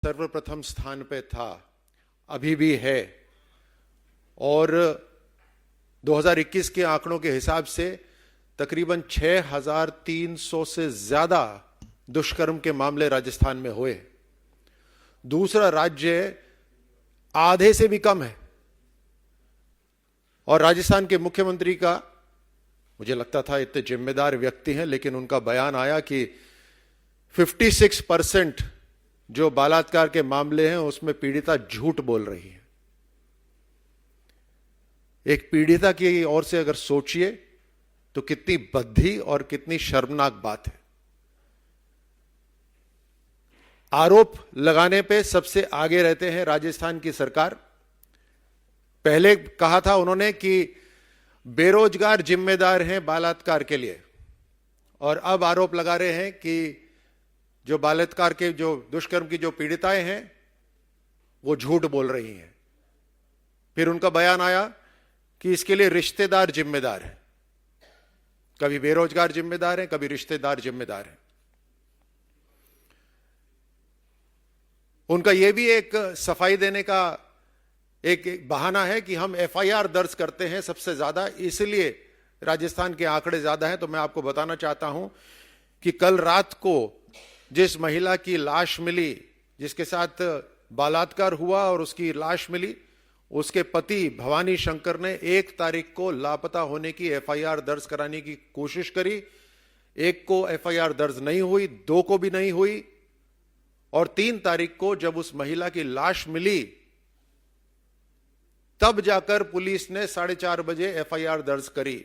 सर्वप्रथम स्थान पे था, अभी भी है। और 2021 के आंकड़ों के हिसाब से तकरीबन 6,300 से ज्यादा दुष्कर्म के मामले राजस्थान में हुए। दूसरा राज्य आधे से भी कम है। और राजस्थान के मुख्यमंत्री का, मुझे लगता था इतने जिम्मेदार व्यक्ति हैं, लेकिन उनका बयान आया कि 56% जो बलात्कार के मामले हैं उसमें पीड़िता झूठ बोल रही है। एक पीड़िता की ओर से अगर सोचिए तो कितनी बद्धी और कितनी शर्मनाक बात है। आरोप लगाने पे सबसे आगे रहते हैं राजस्थान की सरकार। पहले कहा था उन्होंने कि बेरोजगार जिम्मेदार हैं बलात्कार के लिए, और अब आरोप लगा रहे हैं कि जो बलात्कार के, जो दुष्कर्म की जो पीड़िताएं हैं वो झूठ बोल रही हैं। फिर उनका बयान आया कि इसके लिए रिश्तेदार जिम्मेदार हैं। कभी बेरोजगार जिम्मेदार हैं, कभी रिश्तेदार जिम्मेदार हैं। उनका यह भी एक सफाई देने का एक बहाना है कि हम एफआईआर दर्ज करते हैं सबसे ज्यादा, इसलिए राजस्थान के आंकड़े ज्यादा हैं। तो मैं आपको बताना चाहता हूं कि कल रात को जिस महिला की लाश मिली, जिसके साथ बलात्कार हुआ और उसकी लाश मिली, उसके पति भवानी शंकर ने 1 तारीख को लापता होने की एफआईआर दर्ज कराने की कोशिश करी। 1 को एफआईआर दर्ज नहीं हुई, 2 को भी नहीं हुई, और 3 तारीख को जब उस महिला की लाश मिली तब जाकर पुलिस ने 4:30 बजे एफआईआर दर्ज करी।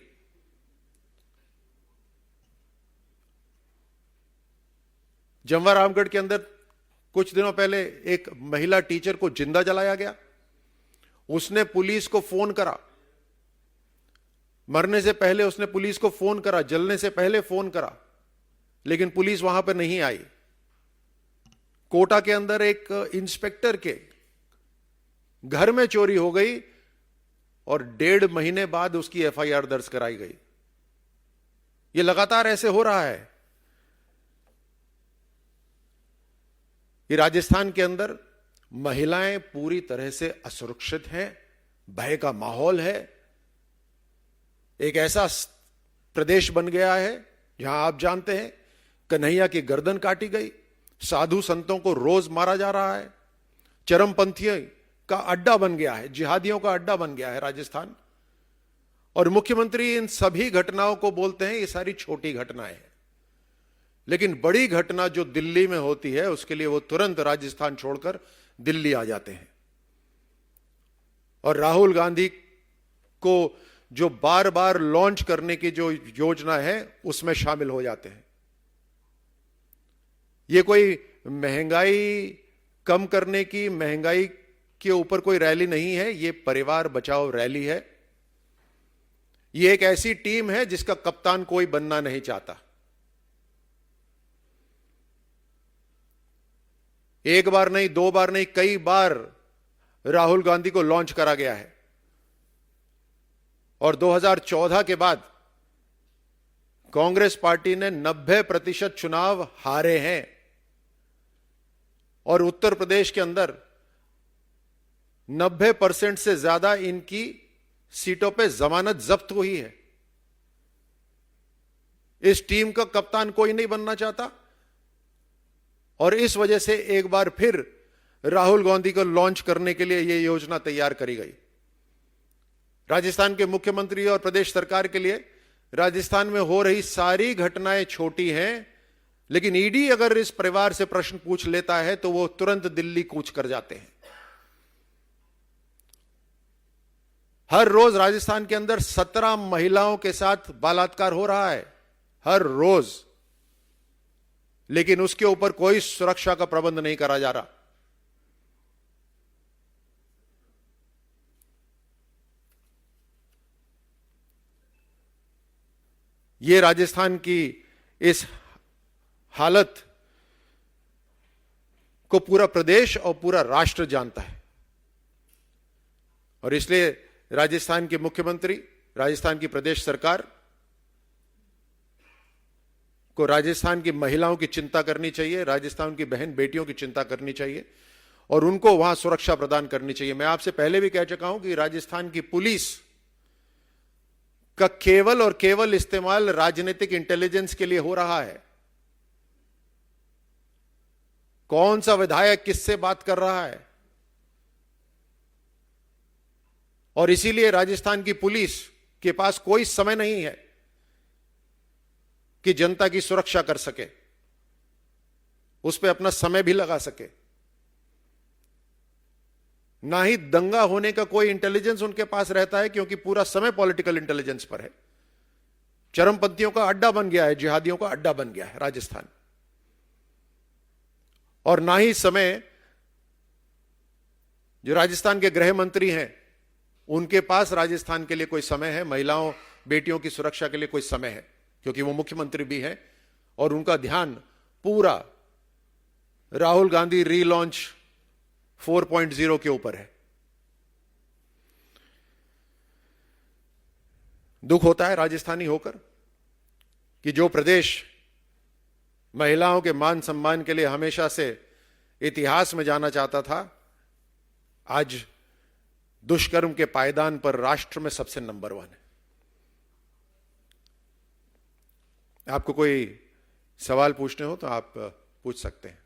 जमवा रामगढ़ के अंदर कुछ दिनों पहले एक महिला टीचर को जिंदा जलाया गया। उसने पुलिस को फोन करा, मरने से पहले उसने पुलिस को फोन करा, जलने से पहले फोन करा, लेकिन पुलिस वहां पर नहीं आई। कोटा के अंदर एक इंस्पेक्टर के घर में चोरी हो गई और 1.5 महीने बाद उसकी एफआईआर दर्ज कराई गई। यह लगातार ऐसे हो रहा है कि राजस्थान के अंदर महिलाएं पूरी तरह से असुरक्षित हैं, भय का माहौल है। एक ऐसा प्रदेश बन गया है जहां आप जानते हैं कन्हैया की गर्दन काटी गई, साधु संतों को रोज मारा जा रहा है, चरमपंथियों का अड्डा बन गया है, जिहादियों का अड्डा बन गया है राजस्थान। और मुख्यमंत्री इन सभी घटनाओं को बोलते हैं ये सारी छोटी घटनाएं हैं, लेकिन बड़ी घटना जो दिल्ली में होती है उसके लिए वो तुरंत राजस्थान छोड़कर दिल्ली आ जाते हैं। और राहुल गांधी को जो बार बार लॉन्च करने की जो योजना है उसमें शामिल हो जाते हैं। ये कोई महंगाई कम करने की, महंगाई के ऊपर कोई रैली नहीं है, ये परिवार बचाओ रैली है। ये एक ऐसी टीम है जिसका कप्तान कोई बनना नहीं चाहता। एक बार नहीं, 2 बार नहीं, कई बार राहुल गांधी को लॉन्च करा गया है। और 2014 के बाद कांग्रेस पार्टी ने 90% चुनाव हारे हैं। और उत्तर प्रदेश के अंदर 90% से ज्यादा इनकी सीटों पे जमानत जब्त हुई है। इस टीम का कप्तान कोई नहीं बनना चाहता, और इस वजह से एक बार फिर राहुल गांधी को लॉन्च करने के लिए यह योजना तैयार करी गई। राजस्थान के मुख्यमंत्री और प्रदेश सरकार के लिए राजस्थान में हो रही सारी घटनाएं छोटी हैं, लेकिन ईडी अगर इस परिवार से प्रश्न पूछ लेता है तो वो तुरंत दिल्ली कूच कर जाते हैं। हर रोज राजस्थान के अंदर 17 महिलाओं के साथ बलात्कार हो रहा है, हर रोज, लेकिन उसके ऊपर कोई सुरक्षा का प्रबंध नहीं करा जा रहा। यह राजस्थान की इस हालत को पूरा प्रदेश और पूरा राष्ट्र जानता है, और इसलिए राजस्थान के मुख्यमंत्री, राजस्थान की प्रदेश सरकार को राजस्थान की महिलाओं की चिंता करनी चाहिए, राजस्थान की बहन बेटियों की चिंता करनी चाहिए और उनको वहां सुरक्षा प्रदान करनी चाहिए। मैं आपसे पहले भी कह चुका हूं कि राजस्थान की पुलिस का केवल और केवल इस्तेमाल राजनीतिक इंटेलिजेंस के लिए हो रहा है। कौन सा विधायक किससे बात कर रहा है, और इसीलिए राजस्थान की पुलिस के पास कोई समय नहीं है कि जनता की सुरक्षा कर सके, उस पर अपना समय भी लगा सके। ना ही दंगा होने का कोई इंटेलिजेंस उनके पास रहता है, क्योंकि पूरा समय पॉलिटिकल इंटेलिजेंस पर है। चरमपंथियों का अड्डा बन गया है, जिहादियों का अड्डा बन गया है राजस्थान। और ना ही समय जो राजस्थान के गृह मंत्री हैं उनके पास राजस्थान के लिए कोई समय है, महिलाओं बेटियों की सुरक्षा के लिए कोई समय है, क्योंकि वो मुख्यमंत्री भी हैं और उनका ध्यान पूरा राहुल गांधी रीलॉन्च 4.0 के ऊपर है। दुख होता है राजस्थानी होकर कि जो प्रदेश महिलाओं के मान सम्मान के लिए हमेशा से इतिहास में जाना चाहता था, आज दुष्कर्म के पायदान पर राष्ट्र में सबसे नंबर 1 है। आपको कोई सवाल पूछने हो तो आप पूछ सकते हैं।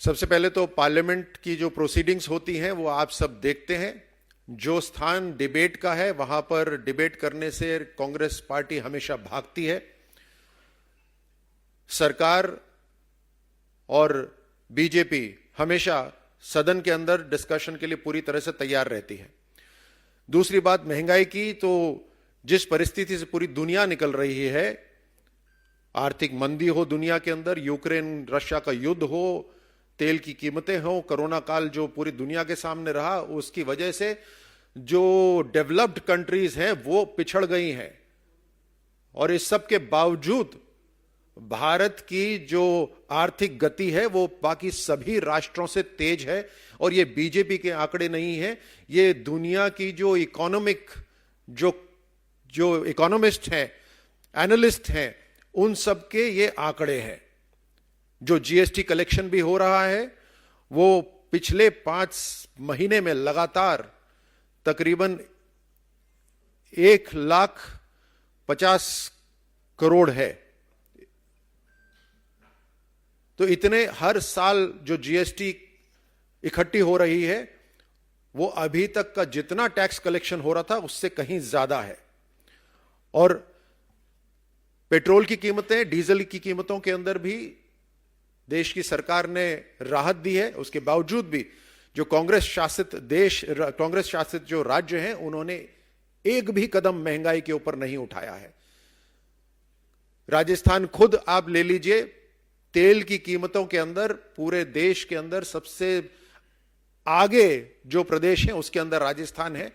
सबसे पहले तो पार्लियामेंट की जो प्रोसीडिंग्स होती हैं वो आप सब देखते हैं। जो स्थान डिबेट का है वहां पर डिबेट करने से कांग्रेस पार्टी हमेशा भागती है। सरकार और बीजेपी हमेशा सदन के अंदर डिस्कशन के लिए पूरी तरह से तैयार रहती है। दूसरी बात महंगाई की, तो जिस परिस्थिति से पूरी दुनिया निकल रही है, आर्थिक मंदी हो दुनिया के अंदर, यूक्रेन रशिया का युद्ध हो, तेल की कीमतें हो, कोरोना काल जो पूरी दुनिया के सामने रहा, उसकी वजह से जो डेवलप्ड कंट्रीज हैं वो पिछड़ गई हैं। और इस सब के बावजूद भारत की जो आर्थिक गति है वो बाकी सभी राष्ट्रों से तेज है। और ये बीजेपी के आंकड़े नहीं है, ये दुनिया की जो जो इकोनॉमिस्ट हैं, एनालिस्ट हैं, उन सब के ये आंकड़े हैं। जो जीएसटी कलेक्शन भी हो रहा है वो पिछले 5 महीने में लगातार तकरीबन 1,50,000 करोड़ है। तो इतने हर साल जो जीएसटी इकट्ठी हो रही है वो अभी तक का जितना टैक्स कलेक्शन हो रहा था उससे कहीं ज्यादा है। और पेट्रोल की कीमतें, डीजल की कीमतों के अंदर भी देश की सरकार ने राहत दी है। उसके बावजूद भी जो कांग्रेस शासित जो राज्य हैं उन्होंने एक भी कदम महंगाई के ऊपर नहीं उठाया है। राजस्थान खुद आप ले लीजिए, तेल की कीमतों के अंदर पूरे देश के अंदर सबसे आगे जो प्रदेश है उसके अंदर राजस्थान है।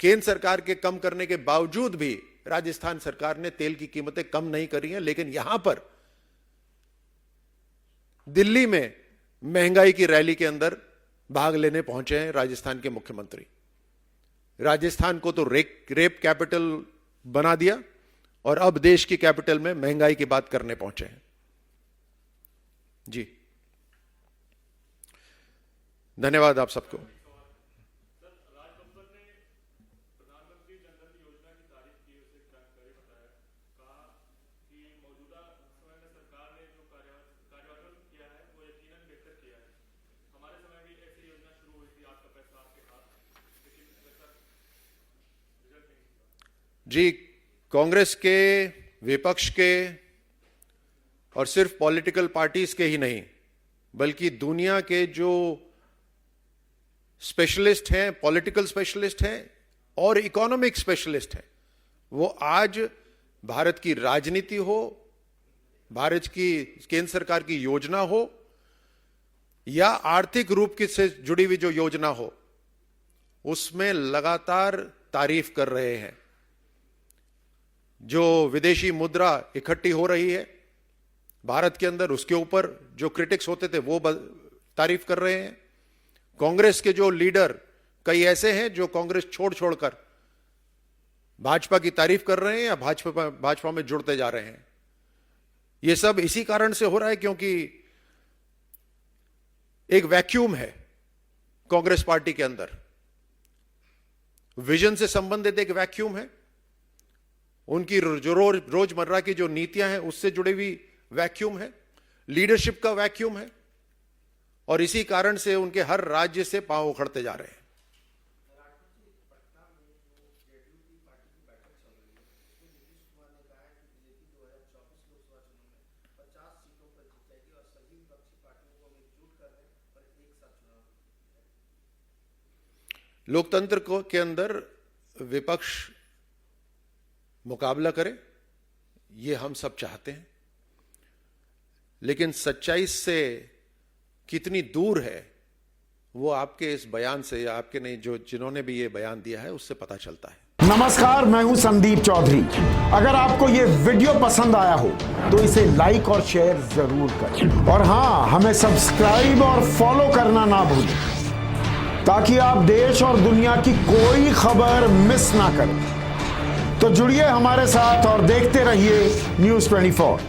केंद्र सरकार के कम करने के बावजूद भी राजस्थान सरकार ने तेल की कीमतें कम नहीं करी हैं। लेकिन यहां पर दिल्ली में महंगाई की रैली के अंदर भाग लेने पहुंचे हैं राजस्थान के मुख्यमंत्री। राजस्थान को तो रेप कैपिटल बना दिया और अब देश की कैपिटल में महंगाई की बात करने पहुंचे हैं। जी धन्यवाद आप सबको। जी कांग्रेस के, विपक्ष के और सिर्फ पॉलिटिकल पार्टीज के ही नहीं बल्कि दुनिया के जो स्पेशलिस्ट हैं, पॉलिटिकल स्पेशलिस्ट हैं और इकोनॉमिक स्पेशलिस्ट हैं, वो आज भारत की राजनीति हो, भारत की केंद्र सरकार की योजना हो या आर्थिक रूप की से जुड़ी हुई जो योजना हो, उसमें लगातार तारीफ कर रहे हैं। जो विदेशी मुद्रा इकट्ठी हो रही है भारत के अंदर, उसके ऊपर जो क्रिटिक्स होते थे वो तारीफ कर रहे हैं। कांग्रेस के जो लीडर कई ऐसे हैं जो कांग्रेस छोड़ छोड़कर भाजपा की तारीफ कर रहे हैं या भाजपा में जुड़ते जा रहे हैं। यह सब इसी कारण से हो रहा है क्योंकि एक वैक्यूम है कांग्रेस पार्टी के अंदर, विजन से संबंधित एक वैक्यूम है, उनकी जो रोजमर्रा की जो नीतियां हैं उससे जुड़ी हुई वैक्यूम है, लीडरशिप का वैक्यूम है, और इसी कारण से उनके हर राज्य से पांव उखड़ते जा रहे हैं। लोकतंत्र को के अंदर विपक्ष मुकाबला करे, ये हम सब चाहते हैं, लेकिन सच्चाई से कितनी दूर है वो आपके इस बयान से, या आपके नहीं, जो जिन्होंने भी ये बयान दिया है उससे पता चलता है। नमस्कार, मैं हूं संदीप चौधरी। अगर आपको ये वीडियो पसंद आया हो तो इसे लाइक और शेयर जरूर करें, और हां, हमें सब्सक्राइब और फॉलो करना ना भूलें ताकि आप देश और दुनिया की कोई खबर मिस ना करें। तो जुड़िए हमारे साथ और देखते रहिए News 24।